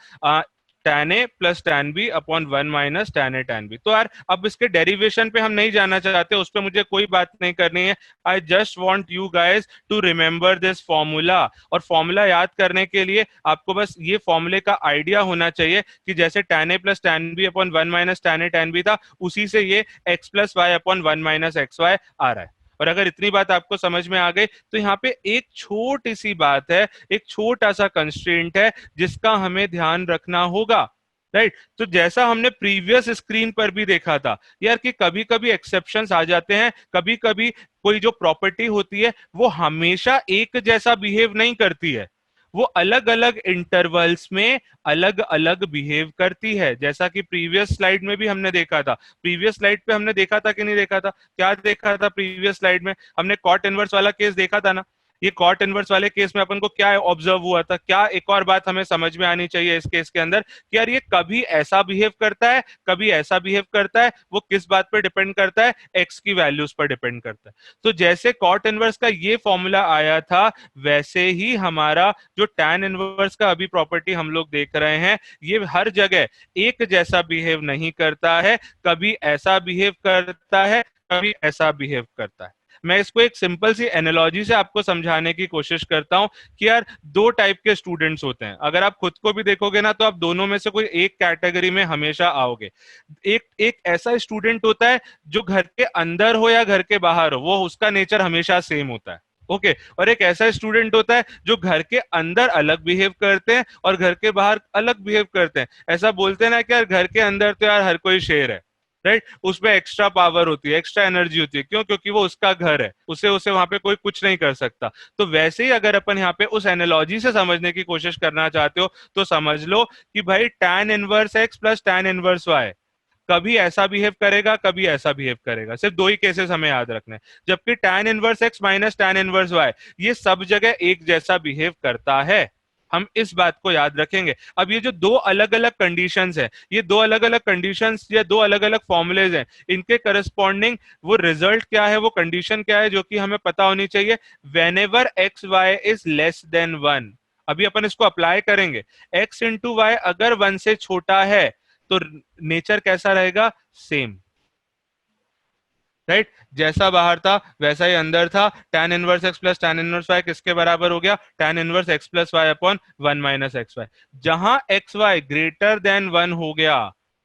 tan a plus tan b upon 1 - tan a tan b। तो यार अब इसके डेरिवेशन पे हम नहीं जाना चाहते, उस पर मुझे कोई बात नहीं करनी है। I just want you guys to remember this formula. और फॉर्मूला याद करने के लिए आपको बस ये फॉर्मूले का आइडिया होना चाहिए कि जैसे tan a plus tan b upon 1 - tan a tan b था, उसी से ये x plus y upon 1 - xy आ रहा है। और अगर इतनी बात आपको समझ में आ गई तो यहाँ पे एक छोटी सी बात है, एक छोटा सा कंस्ट्रेंट है जिसका हमें ध्यान रखना होगा, राइट। तो जैसा हमने प्रीवियस स्क्रीन पर भी देखा था यार कि कभी कभी एक्सेप्शंस आ जाते हैं, कभी कभी कोई जो प्रॉपर्टी होती है वो हमेशा एक जैसा बिहेव नहीं करती है, वो अलग अलग इंटरवल्स में अलग अलग बिहेव करती है। जैसा कि प्रीवियस स्लाइड में भी हमने देखा था। प्रीवियस स्लाइड पे हमने देखा था कि नहीं देखा था? क्या देखा था प्रीवियस स्लाइड में? हमने कॉट इनवर्स वाला केस देखा था ना। ये कॉट इनवर्स वाले केस में अपन को क्या ऑब्जर्व हुआ था? क्या एक और बात हमें समझ में आनी चाहिए इस केस के अंदर कि यार ये कभी ऐसा बिहेव करता है, कभी ऐसा बिहेव करता है। वो किस बात पर डिपेंड करता है? एक्स की वैल्यूज पर डिपेंड करता है। तो जैसे कॉट इनवर्स का ये फॉर्मूला आया था, वैसे ही हमारा जो tan इनवर्स का अभी प्रॉपर्टी हम लोग देख रहे हैं, ये हर जगह एक जैसा बिहेव नहीं करता है। कभी ऐसा बिहेव करता है, कभी ऐसा बिहेव करता है। मैं इसको एक सिंपल सी एनालॉजी से आपको समझाने की कोशिश करता हूं कि यार दो टाइप के स्टूडेंट्स होते हैं। अगर आप खुद को भी देखोगे ना तो आप दोनों में से कोई एक कैटेगरी में हमेशा आओगे। एक एक ऐसा स्टूडेंट होता है जो घर के अंदर हो या घर के बाहर हो, वो उसका नेचर हमेशा सेम होता है। ओके और एक ऐसा स्टूडेंट होता है जो घर के अंदर अलग बिहेव करते हैं और घर के बाहर अलग बिहेव करते हैं। ऐसा बोलते हैं ना कि यार घर के अंदर तो यार हर कोई शेर है, राइट। उसमें एक्स्ट्रा पावर होती है, एक्स्ट्रा एनर्जी होती है। क्यों? क्योंकि वो उसका घर है, उसे उसे वहां पे कोई कुछ नहीं कर सकता। तो वैसे ही अगर अपन यहाँ पे उस एनालॉजी से समझने की कोशिश करना चाहते हो तो समझ लो कि भाई tan inverse x plus tan inverse y कभी ऐसा बिहेव करेगा, कभी ऐसा बिहेव करेगा। सिर्फ दो ही केसेस हमें याद रखने हैं। जबकि tan inverse x minus tan inverse y ये सब जगह एक जैसा बिहेव करता है। हम इस बात को याद रखेंगे। अब ये जो दो अलग अलग कंडीशंस है, ये दो अलग अलग कंडीशंस या दो अलग अलग फॉर्मुलेज हैं, इनके करस्पॉन्डिंग वो रिजल्ट क्या है, वो कंडीशन क्या है, जो कि हमें पता होनी चाहिए। Whenever x y is less than one, अभी अपन इसको अप्लाई करेंगे। एक्स इंटू वाई अगर वन से छोटा है तो नेचर कैसा रहेगा, सेम, राइट। जैसा बाहर था वैसा ही अंदर था। tan inverse x plus tan inverse y किसके बराबर हो गया, tan inverse x plus y upon one minus x y. जहां x y greater than one हो गया,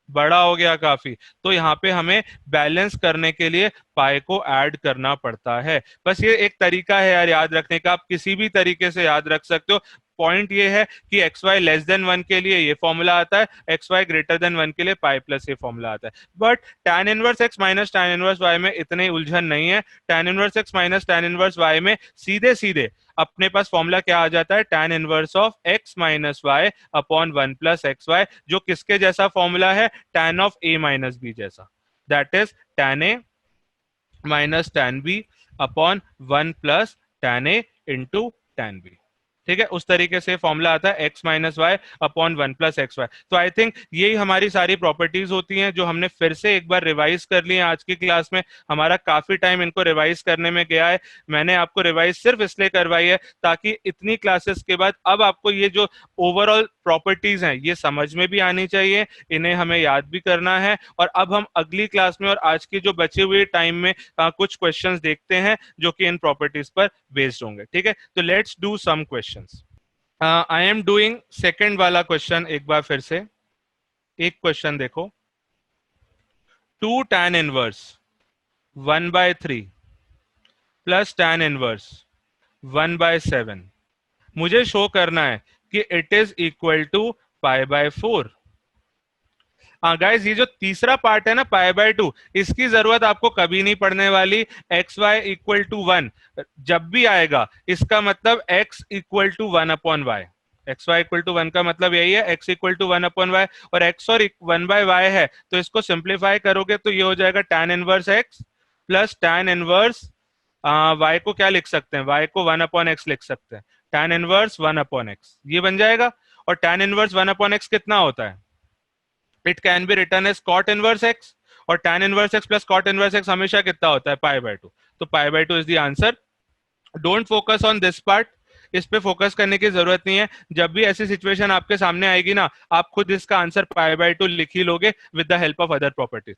बड़ा हो गया काफी, तो यहाँ पे हमें बैलेंस करने के लिए पाई को ऐड करना पड़ता है। बस ये एक तरीका है यार याद रखने का, आप किसी भी तरीके से याद रख सकते हो। पॉइंट ये है कि x y less than one के लिए ये फॉर्मूला आता है, x y greater than one के लिए पाई प्लस ये फॉर्मूला आता है। But tan inverse x minus tan inverse y में इतनी उलझन नहीं है। tan inverse x minus tan inverse y में सीधे सीधे अपने पास फॉर्मूला क्या आ जाता है, tan inverse of x minus y upon one plus x y, जो किसके जैसा फॉर्मूला है, tan of a minus b जैसा, that is tan a minus tan b upon one plus tan a into tan b। ठीक है, उस तरीके से फॉर्मूला आता है x minus y upon one plus x y. तो आई थिंक यही हमारी सारी प्रॉपर्टीज होती हैं जो हमने फिर से एक बार रिवाइज कर ली है आज की क्लास में। हमारा काफी टाइम इनको रिवाइज करने में गया है। मैंने आपको रिवाइज सिर्फ इसलिए करवाई है ताकि इतनी क्लासेस के बाद अब आपको ये जो ओवरऑल प्रॉपर्टीज हैं ये समझ में भी आनी चाहिए, इन्हें हमें याद भी करना है। और अब हम अगली क्लास में और आज की जो बचे हुए टाइम में कुछ क्वेश्चंस देखते हैं जो कि इन प्रॉपर्टीज पर बेस्ड होंगे। ठीक है, तो let's do some questions. I am doing second वाला क्वेश्चन एक बार फिर से। एक क्वेश्चन देखो, two tan inverse one by three plus tan inverse one by seven, मुझे शो करना है कि it is equal to pi by four. हाँ गाइस, ये जो तीसरा पार्ट है ना पाई बाय टू, इसकी जरूरत आपको कभी नहीं पड़ने वाली। X y equal to one जब भी आएगा इसका मतलब x equal to one upon y, x y equal to one का मतलब यही है, x equal to one upon y. और एक्स और वन बाय वाई है तो इसको सिंप्लीफाई करोगे तो ये हो जाएगा tan inverse x plus tan inverse y को क्या लिख सकते हैं, वाई को वन अपॉन एक्स लिख सकते हैं, tan inverse one upon x ये बन जाएगा। और tan inverse one upon x कितना होता है, it can be written as cot inverse x, और tan inverse x plus cot inverse x हमेशा कितना होता है, पाई बाय टू। तो pi by two is the answer. Don't focus on this part, इस पे फोकस करने की जरूरत नहीं है। जब भी ऐसी सिचुएशन आपके सामने आएगी ना, आप खुद इसका आंसर पाई बाय टू लिख ही लोगे with the help of other properties.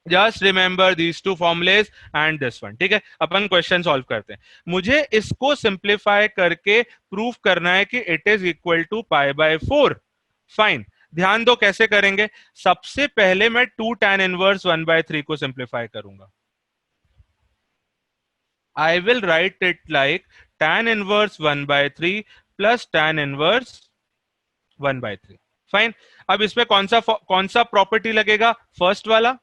Just remember these two formulas and this one. ठीक है, अपन क्वेश्चन सॉल्व करते हैं। मुझे इसको सिंप्लीफाई करके प्रूव करना है कि it is equal to pi by four. Fine, ध्यान दो कैसे करेंगे। सबसे पहले मैं two tan inverse one by three को सिंप्लीफाई करूंगा। I will write it like tan inverse 1 by 3 plus tan inverse 1 by 3। Fine, अब इसमें कौन सा प्रॉपर्टी लगेगा, फर्स्ट वाला।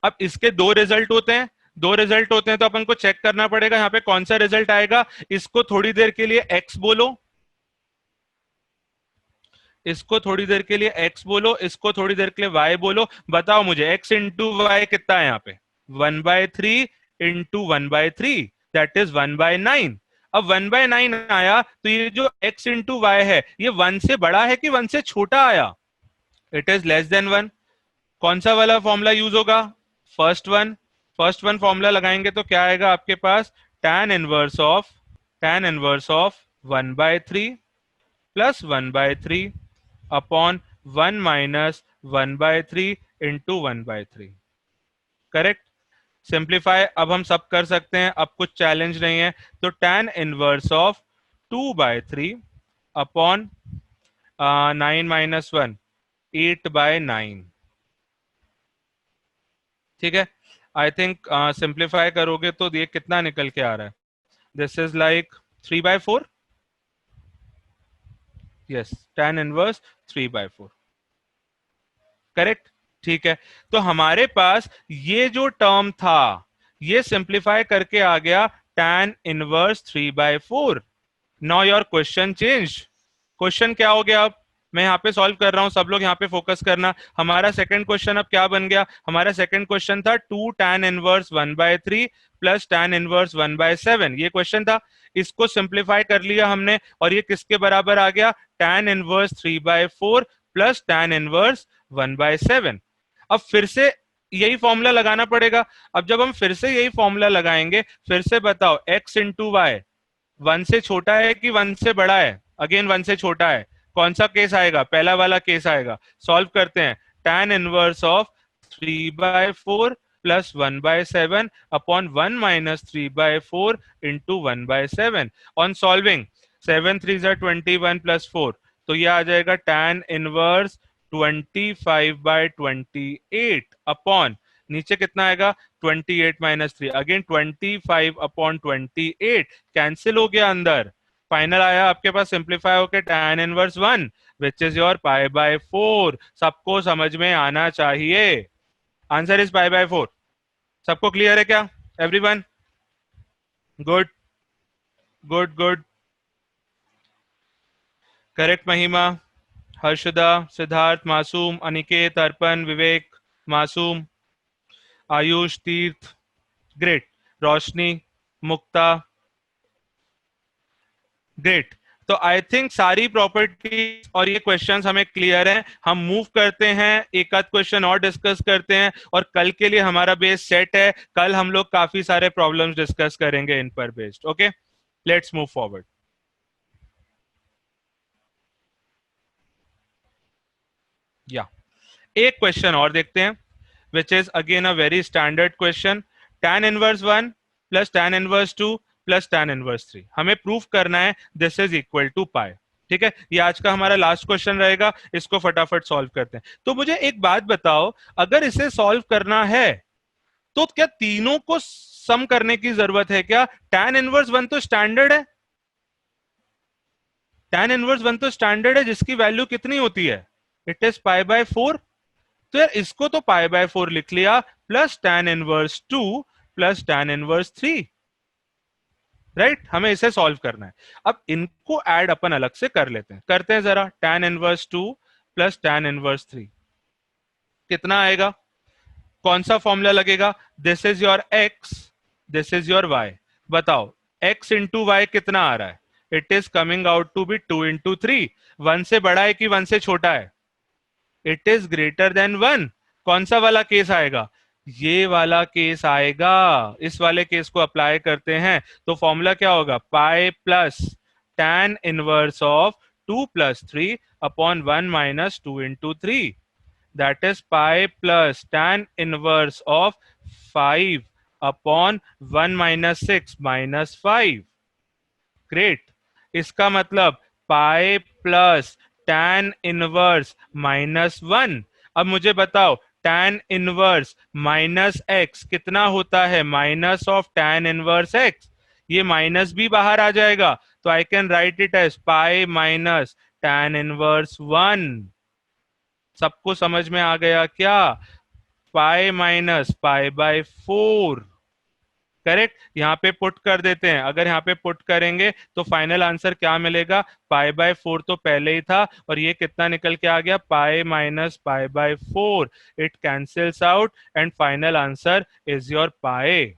अब इसके दो रिजल्ट होते हैं, दो रिजल्ट होते हैं तो अपन को चेक करना पड़ेगा यहाँ पे कौन सा रिजल्ट आएगा। इसको थोड़ी देर के लिए x बोलो, इसको थोड़ी देर के लिए x बोलो, इसको थोड़ी देर के लिए y बोलो। बताओ मुझे x इंटू वाई कितना है यहाँ पे, one by three into one by three, that is one by nine. अब वन बाय नाइन आया तो ये जो x इंटू वाई है ये वन से बड़ा है कि वन से छोटा आया, it is less than one. कौन सा वाला फॉर्मूला यूज होगा, first one. First one formula लगाएंगे तो क्या आएगा आपके पास, tan inverse of one by three plus one by three upon one minus one by three into one by three. Correct, simplify अब हम सब कर सकते हैं, अब कुछ चैलेंज नहीं है। तो tan inverse of two by three upon nine minus one, eight by nine. ठीक है, आई थिंक सिंप्लीफाई करोगे तो ये कितना निकल के आ रहा है, this is like three by four. Yes, tan inverse three by four. Correct, ठीक है। तो हमारे पास ये जो टर्म था ये सिंप्लीफाई करके आ गया tan inverse three by four. Now your question change. Question क्या हो गया, अब मैं यहाँ पे सॉल्व कर रहा हूँ, सब लोग यहाँ पे फोकस करना। हमारा सेकंड क्वेश्चन अब क्या बन गया? हमारा सेकंड क्वेश्चन था 2 tan inverse 1/3 plus tan inverse 1/7, ये क्वेश्चन था। इसको सिंप्लीफाई कर लिया हमने और ये किसके बराबर आ गया? tan inverse 3/4 plus tan inverse 1/7। अब फिर से यही फॉर्मूला लगाना पड़ेगा। अब जब हम फिर से यही फॉर्मूला लगाएंगे, फिर से बताओ x इंटू वाई 1 से छोटा है कि 1 से बड़ा है? अगेन 1 से छोटा है। कौन सा केस आएगा? पहला वाला केस आएगा। सॉल्व करते हैं। tan inverse of 3/4 plus 1/7 upon 1 minus 3/4 into 1/7 on solving. 7 3 21 plus 4, तो ये आ जाएगा tan इनवर्स 25/28 अपॉन, नीचे कितना आएगा? 28 माइनस 3, अगेन 25/28 कैंसिल हो गया अंदर। फाइनल आया आपके पास सिंप्लीफाई होके tan inverse 1 which is your π/4। सबको समझ में आना चाहिए। Answer is π/4। सबको क्लियर है क्या everyone? Good good good. Correct Mahima, Harshada, Siddharth, मासूम, अनिकेत, अर्पण, विवेक, मासूम, आयुष, तीर्थ, ग्रेट, रोशनी, मुक्ता, ग्रेट। तो आई थिंक सारी प्रॉपर्टी और ये क्वेश्चंस हमें क्लियर हैं। हम मूव करते हैं, एक आध क्वेश्चन और डिस्कस करते हैं और कल के लिए हमारा बेस सेट है। कल हम लोग काफी सारे प्रॉब्लम्स डिस्कस करेंगे इन पर based. Okay, let's move forward. या एक क्वेश्चन और देखते हैं, which is again a very standard question. tan inverse 1 plus tan inverse 2 plus tan inverse 3 हमें प्रूफ करना है दिस इज इक्वल टू पाई। ठीक है, ये आज का हमारा लास्ट क्वेश्चन रहेगा। इसको फटाफट सॉल्व करते हैं। तो मुझे एक बात बताओ, अगर इसे सॉल्व करना है तो क्या तीनों को सम करने की जरूरत है क्या? tan इनवर्स 1 तो स्टैंडर्ड है, tan इनवर्स 1 तो स्टैंडर्ड है जिसकी वैल्यू कितनी होती है? It is π/4। तो यार इसको तो π/4 लिख लिया, plus tan inverse 2 plus tan inverse 3। Right, हमें इसे सॉल्व करना है। अब इनको ऐड अपन अलग से कर लेते हैं, करते हैं जरा। tan inverse 2 plus tan inverse 3 कितना आएगा? कौन सा फॉर्मूला लगेगा? This is your x, this is your y। बताओ x इंटू वाई कितना आ रहा है? It is coming out to be 2 into 3। 1 से बड़ा है कि 1 से छोटा है? It is greater then 1। कौन सा वाला केस आएगा? ये वाला केस आएगा। इस वाले केस को अप्लाई करते हैं तो फॉर्मूला क्या होगा? Pi plus tan inverse of 2 plus 3 upon 1 minus 2 into 3, that is pi plus tan inverse of 5 upon 1 minus 6 minus 5। Great. इसका मतलब पाई प्लस tan इनवर्स -1। अब मुझे बताओ tan इनवर्स माइनस एक्स कितना होता है? Minus of tan inverse x. ये माइनस भी बाहर आ जाएगा तो I can write it as pi minus tan inverse 1। सबको समझ में आ गया क्या? पाई माइनस π/4। करेक्ट, यहाँ पे पुट कर देते हैं। अगर यहाँ पे पुट करेंगे तो फाइनल आंसर क्या मिलेगा? π/4 तो पहले ही था और ये कितना निकल के आ गया? Pi minus π/4। It cancels out and final answer is your pi.